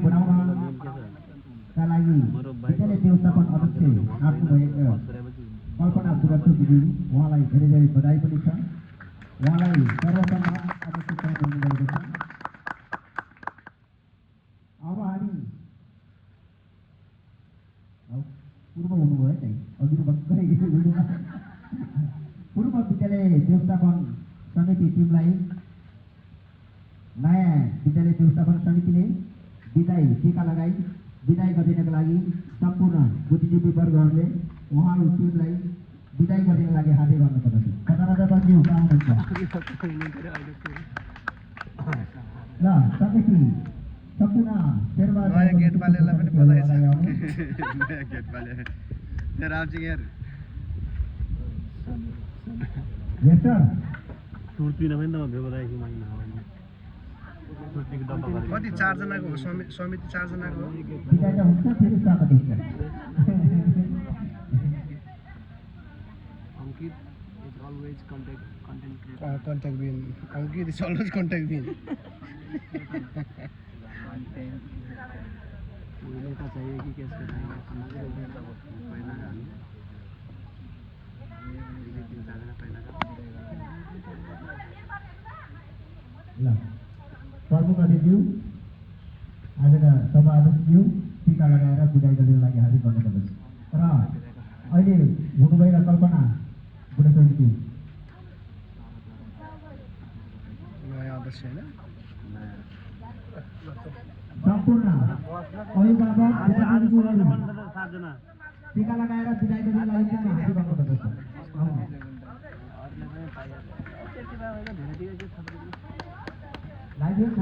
बढाउनका लागि विद्यालय व्यवस्थापन अध्यक्ष आफूभएका कल्पना सुरक्षा दिदी उहाँलाई धेरै धेरै बधाई पनि छ। उहाँलाई सर्वसम्मान अध्यक्ष गर्नुभएको छ। अब हामी पूर्व हुनुभयो है अघि भर्खरै पूर्व विद्यालय व्यवस्थापन समिति टिमलाई नयाँ विद्यालय व्यवस्थापन समितिले विदाई टीका लगाई विदाई गरिदिनका लागि सम्पूर्ण बुद्धिजीवी वर्गहरूले उहाँहरू टिमलाई विदाई गरिदिनका लागि हाते गर्न पर्दछ। खतराजी आउनुहुन्छ ल समिति सम्पूर्ण शेरबा नयाँ गेट वालेलाई पनि बधाई छ। नयाँ गेट वाले रामजी यार यस सर टुर्ती नभए न बधाई कि माग्न कति 4 जनाको हो समिति 4 जनाको हो विदाई त हुन्छ फेरि स्वागत हुन्छ। अंकित is always contact creator. contact bin Ankit is always contact bin उन्हें तो चाहिए कि कैसे बताएंगे पहला गाना ल प्रमुख अतिथिज्यू आजका सभा अध्यक्षज्यू टीका लगाएर विदाई गर्नको लागि हार्दिक धन्यवाद गर्दछु। र अहिले हुनुभएका कल्पना बुढाथोकीज्यू नयाँ अध्यक्ष हैन सम्पूर्ण अभिभावक टीका लगाएर विदाई गर्नको लागि चाहिँ हार्दिक धन्यवाद गर्दछु। लाग्यो न